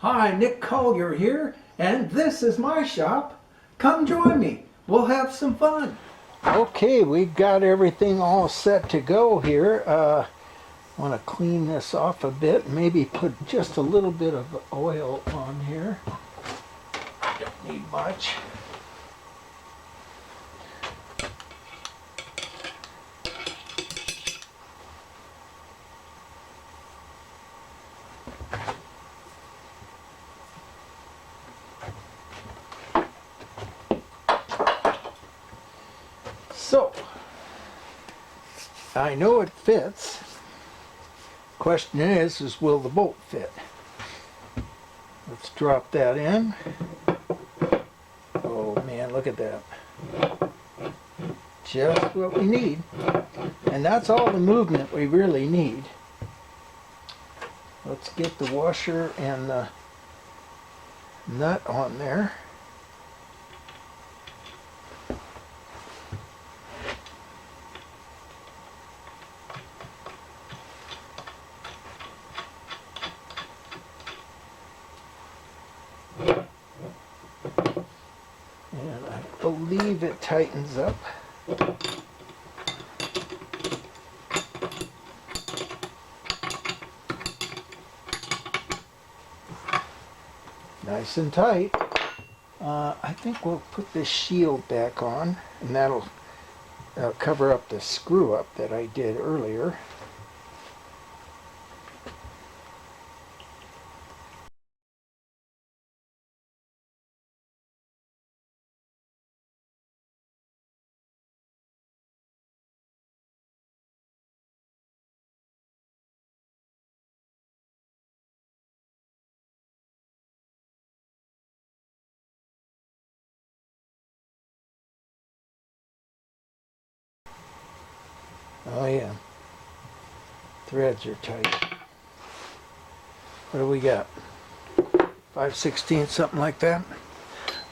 Hi, Nick Collier here, and this is my shop. Come join me. We'll have some fun. Okay, we've got everything all set to go here. I want to clean this off a bit, maybe put just a little bit of oil on here. Don't need much. So, I know it fits. Question is will the bolt fit? Let's drop that in. Oh man, look at that. Just what we need. And that's all the movement we really need. Let's get the washer and the nut on there. And I believe it tightens up. Nice and tight. I think we'll put this shield back on, and that'll cover up the screw up that I did earlier. Oh yeah, threads are tight. What do we got? 5/16, something like that.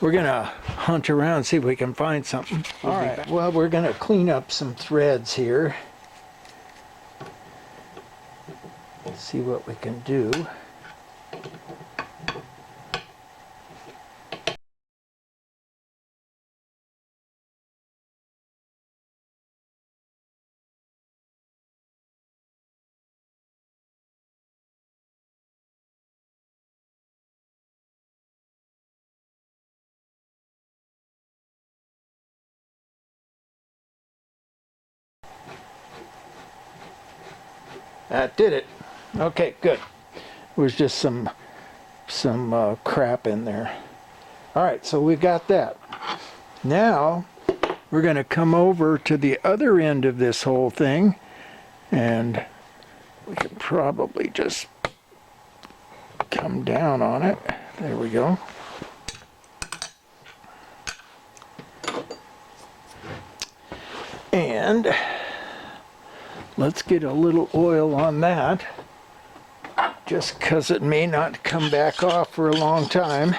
We're gonna hunt around, see if we can find something. All right, well, we're gonna clean up some threads here. See what we can do. That did it. Okay, good. It was just some crap in there. All right, so we got that. Now we're going to come over to the other end of this whole thing, and we can probably just come down on it. There we go. And let's get a little oil on that, just because it may not come back off for a long time.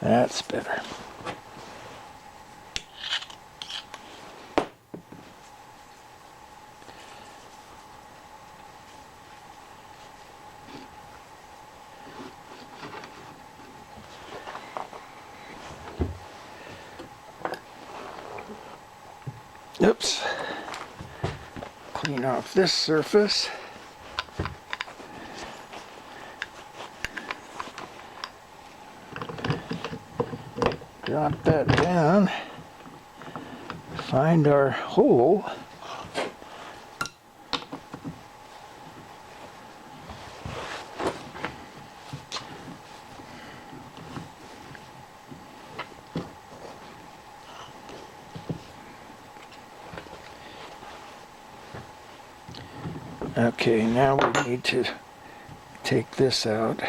That's better. Oops. Clean off this surface. Drop that down. Find our hole. Okay, now we need to take this out.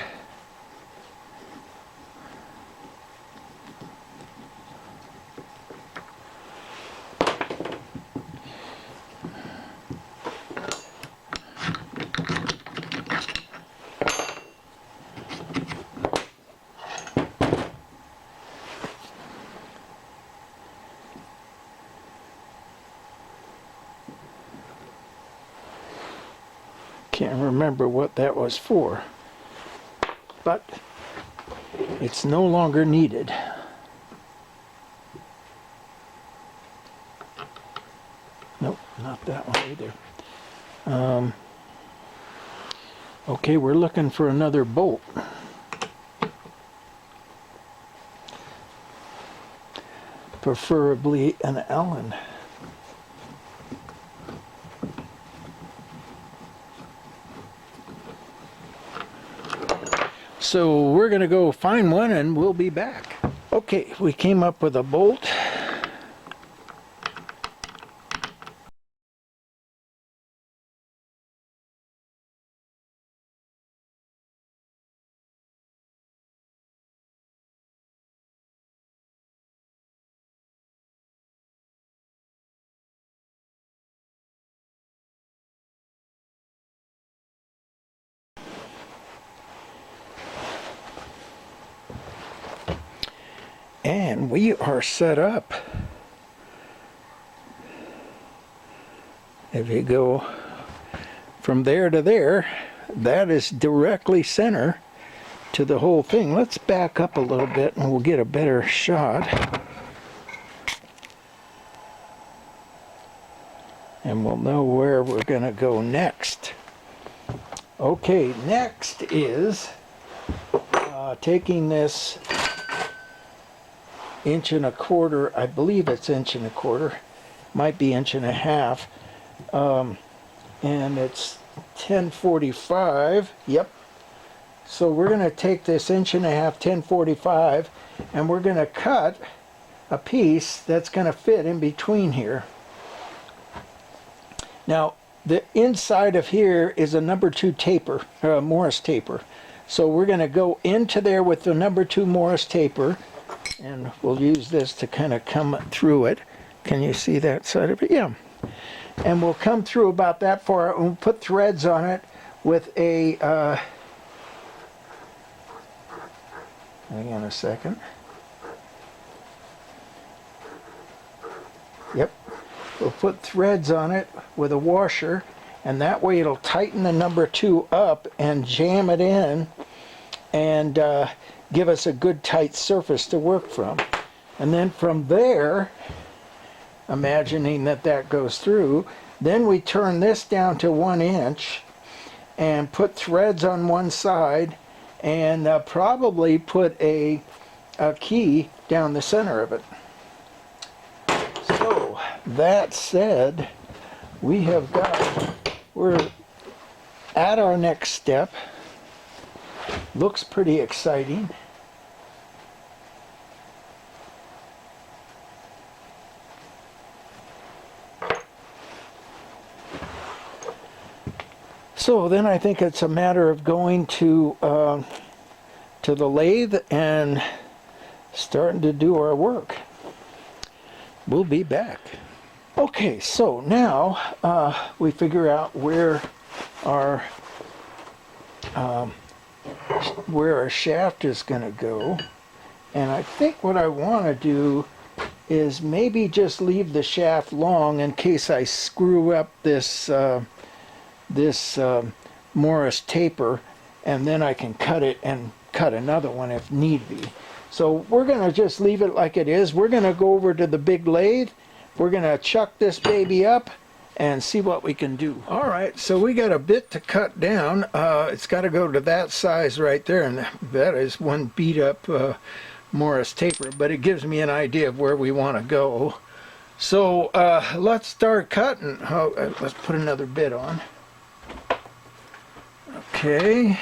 Can't remember what that was for, but it's no longer needed. Nope, not that one either. Okay, we're looking for another bolt. Preferably an Allen. So we're going to go find one and we'll be back. Okay, we came up with a bolt. And we are set up. If you go from there to there, that is directly center to the whole thing. Let's back up a little bit and we'll get a better shot. And we'll know where we're going to go next. Okay, next is taking this 1.25 inch, I believe it's 1.25 inch, might be 1.5 inch, and it's 1045. Yep. So we're going to take this 1.5 inch 1045 and we're going to cut a piece that's going to fit in between here. Now the inside of here is a number 2 taper, Morris taper. So we're going to go into there with the number 2 Morris taper, and we'll use this to kind of come through it. Can you see that side of it? Yeah. And we'll come through about that far and we'll put threads on it with a, hang on a second. Yep. We'll put threads on it with a washer, and that way it'll tighten the number 2 up and jam it in and give us a good tight surface to work from. And then from there, imagining that that goes through, then we turn this down to 1 inch and put threads on one side and probably put a key down the center of it. So that said, we're at our next step. Looks pretty exciting. So then I think it's a matter of going to the lathe and starting to do our work. We'll be back. Okay, so now we figure out where our shaft is going to go, and I think what I want to do is maybe just leave the shaft long in case I screw up this Morris taper, and then I can cut it and cut another one if need be. So we're going to just leave it like it is. We're going to go over to the big lathe. We're going to chuck this baby up and see what we can do. All right, so we got a bit to cut down. It's got to go to that size right there, and that is one beat up Morris taper, but it gives me an idea of where we want to go. So let's start cutting. Let's put another bit on. Okay.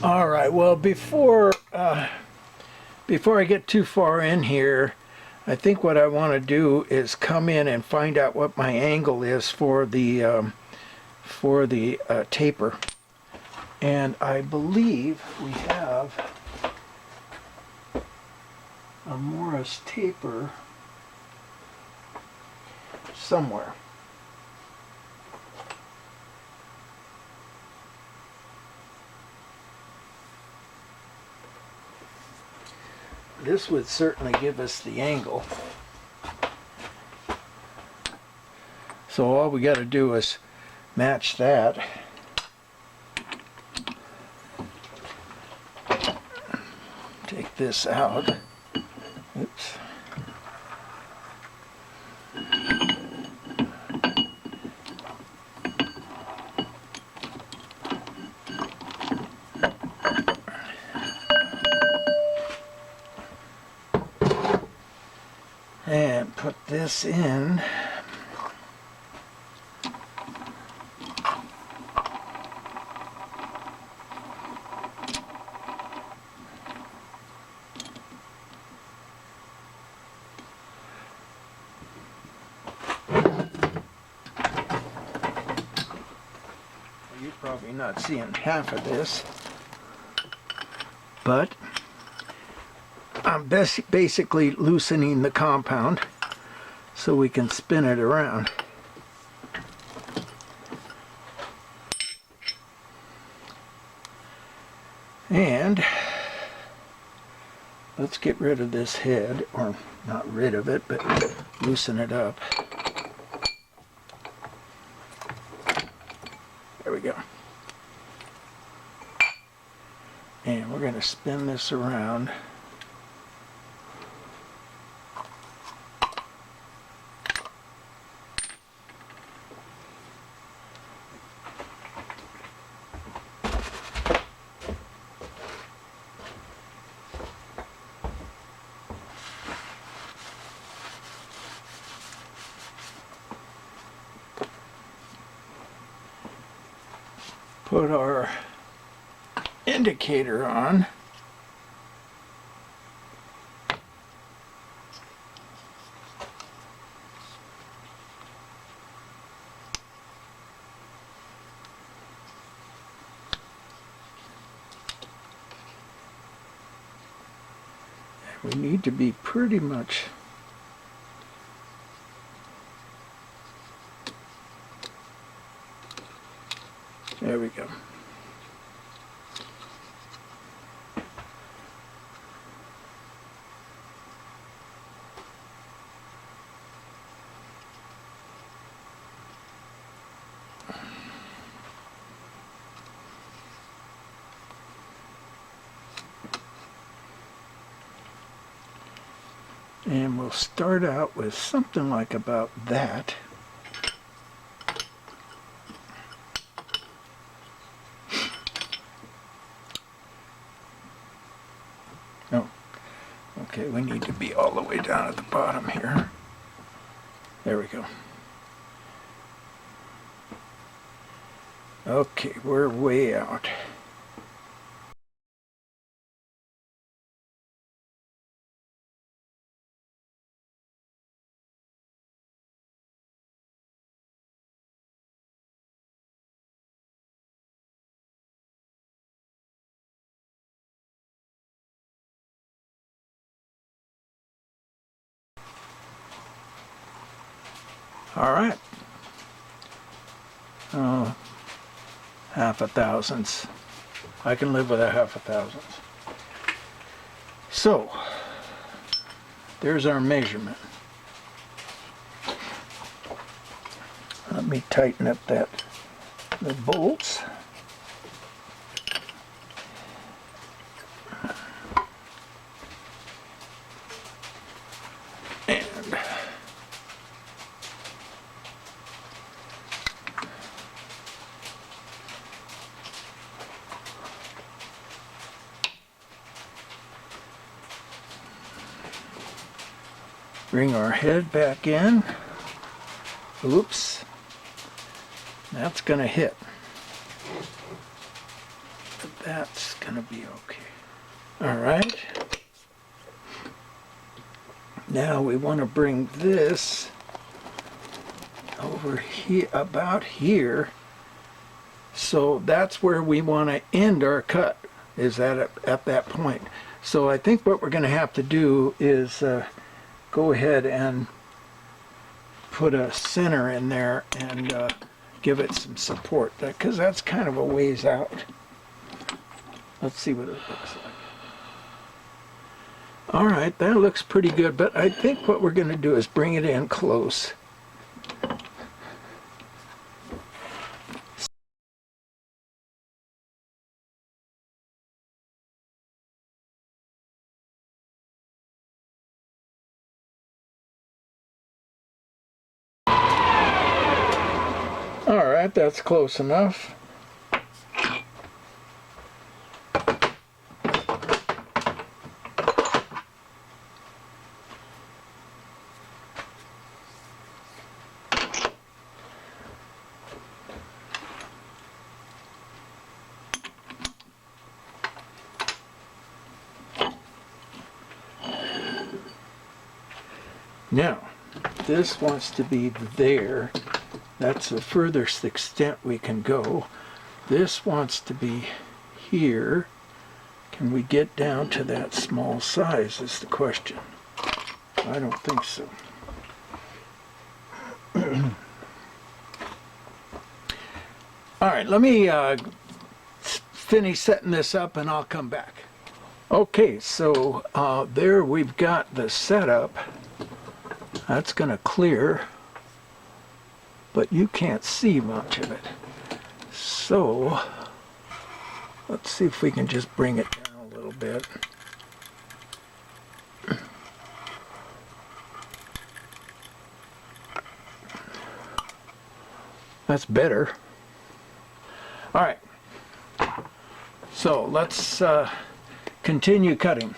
All right, well, before I get too far in here, I think what I want to do is come in and find out what my angle is for the taper. And I believe we have a Morris taper somewhere. This would certainly give us the angle. So all we got to do is match that. Take this out. Oops. And put this in. You're probably not seeing half of this, but I'm basically loosening the compound so we can spin it around. And let's get rid of this head, or not rid of it, but loosen it up. There we go. And we're going to spin this around. Put our indicator on. We need to be pretty much there we go. And we'll start out with something like about that. Oh, okay, we need to be all the way down at the bottom here. There we go. Okay, we're way out. All right. Oh, half a thousandths. I can live with a half a thousandth. So, there's our measurement. Let me tighten up the bolts. And bring our head back in. Oops. That's going to hit. That's gonna be okay. All right. Now we want to bring this over here, about here. So that's where we want to end our cut, is at that point. So I think what we're going to have to do is go ahead and put a center in there and give it some support, because that's kind of a ways out. Let's see what it looks like. All right, that looks pretty good, but I think what we're going to do is bring it in close. All right, that's close enough. Now, this wants to be there. That's the furthest extent we can go. This wants to be here. Can we get down to that small size is the question. I don't think so. All right, let me finish setting this up and I'll come back. Okay, so there we've got the setup. That's going to clear, but you can't see much of it. So let's see if we can just bring it down a little bit. That's better. All right, so let's continue cutting.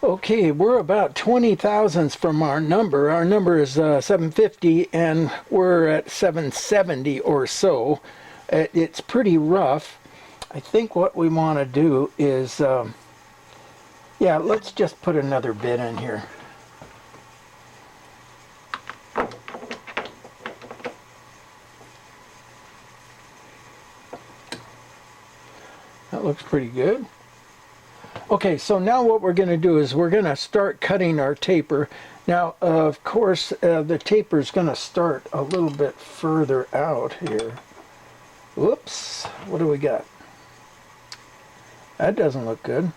Okay, we're about 20 thousandths from our number. Our number is 750 and we're at 770 or so. It's pretty rough. I think what we want to do is, yeah, let's just put another bit in here. That looks pretty good. Okay, so now what we're going to do is we're going to start cutting our taper. Now, of course, the taper is going to start a little bit further out here. Whoops, what do we got? That doesn't look good.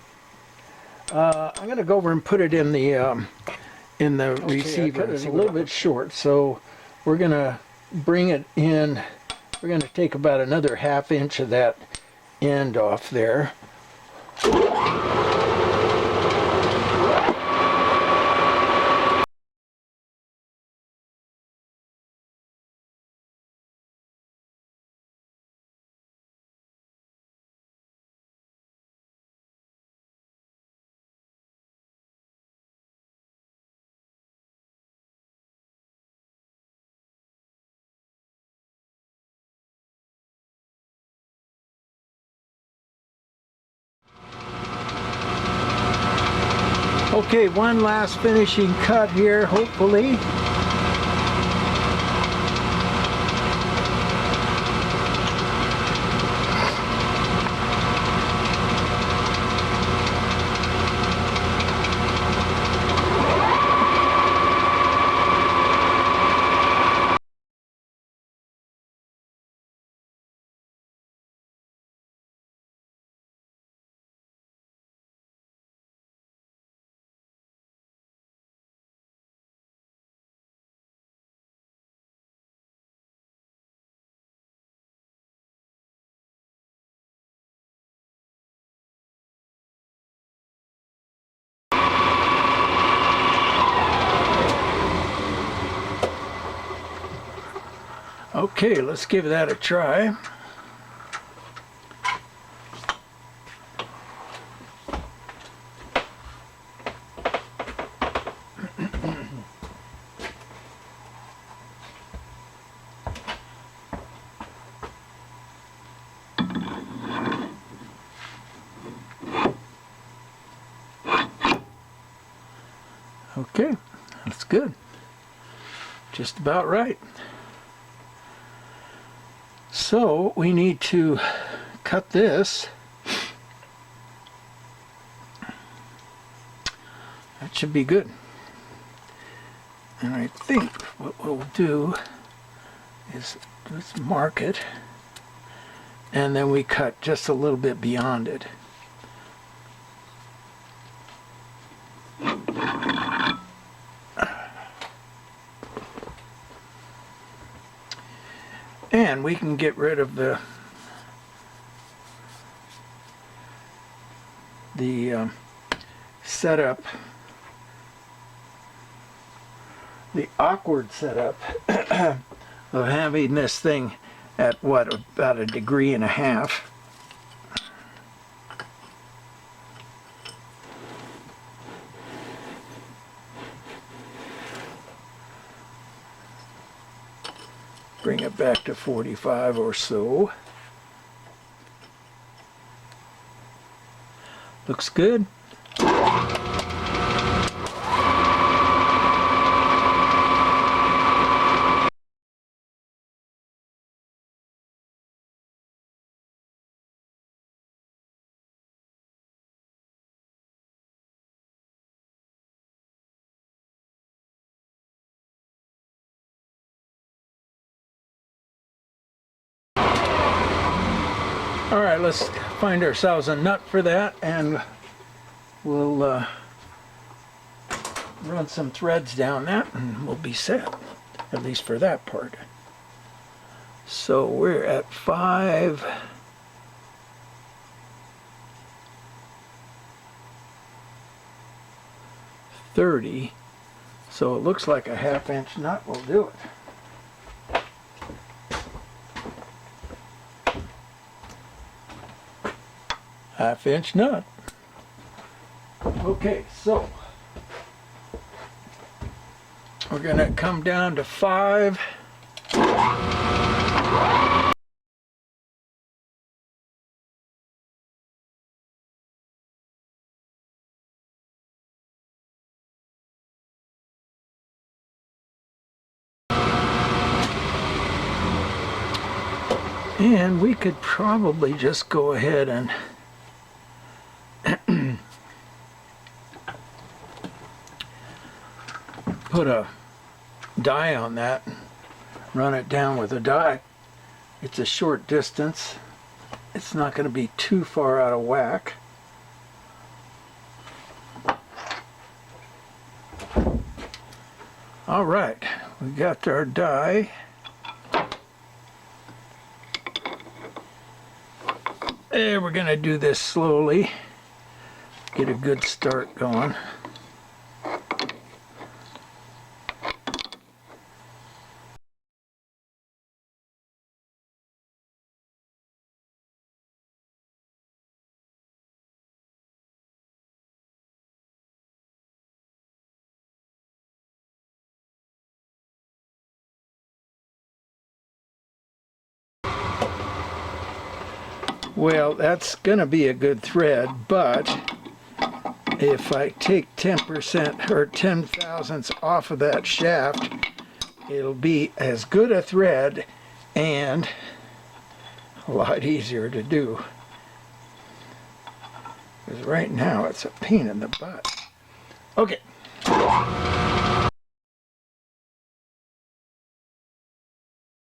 I'm going to go over and put it in the receiver. It's a little bit short, so we're going to bring it in. We're going to take about another ½ inch of that end off there. Okay, one last finishing cut here, hopefully. Okay, let's give that a try. Okay, that's good. Just about right. So we need to cut this. That should be good. And I think what we'll do is let's mark it, and then we cut just a little bit beyond it. And we can get rid of the setup, the awkward setup of having this thing at what, about 1.5 degrees. Bring it back to 45 or so. Looks good. All right, let's find ourselves a nut for that, and we'll run some threads down that, and we'll be set, at least for that part. So we're at 5/30, so it looks like a 1/2 inch nut will do it. Half-inch nut. Okay, so we're gonna come down to 5. And we could probably just go ahead and put a die on that, run it down with a die. It's a short distance. It's not going to be too far out of whack. All right, we got our die. And we're going to do this slowly, get a good start going. Well, that's going to be a good thread, but if I take 10% or 10 thousandths off of that shaft, it'll be as good a thread and a lot easier to do. Because right now it's a pain in the butt. Okay.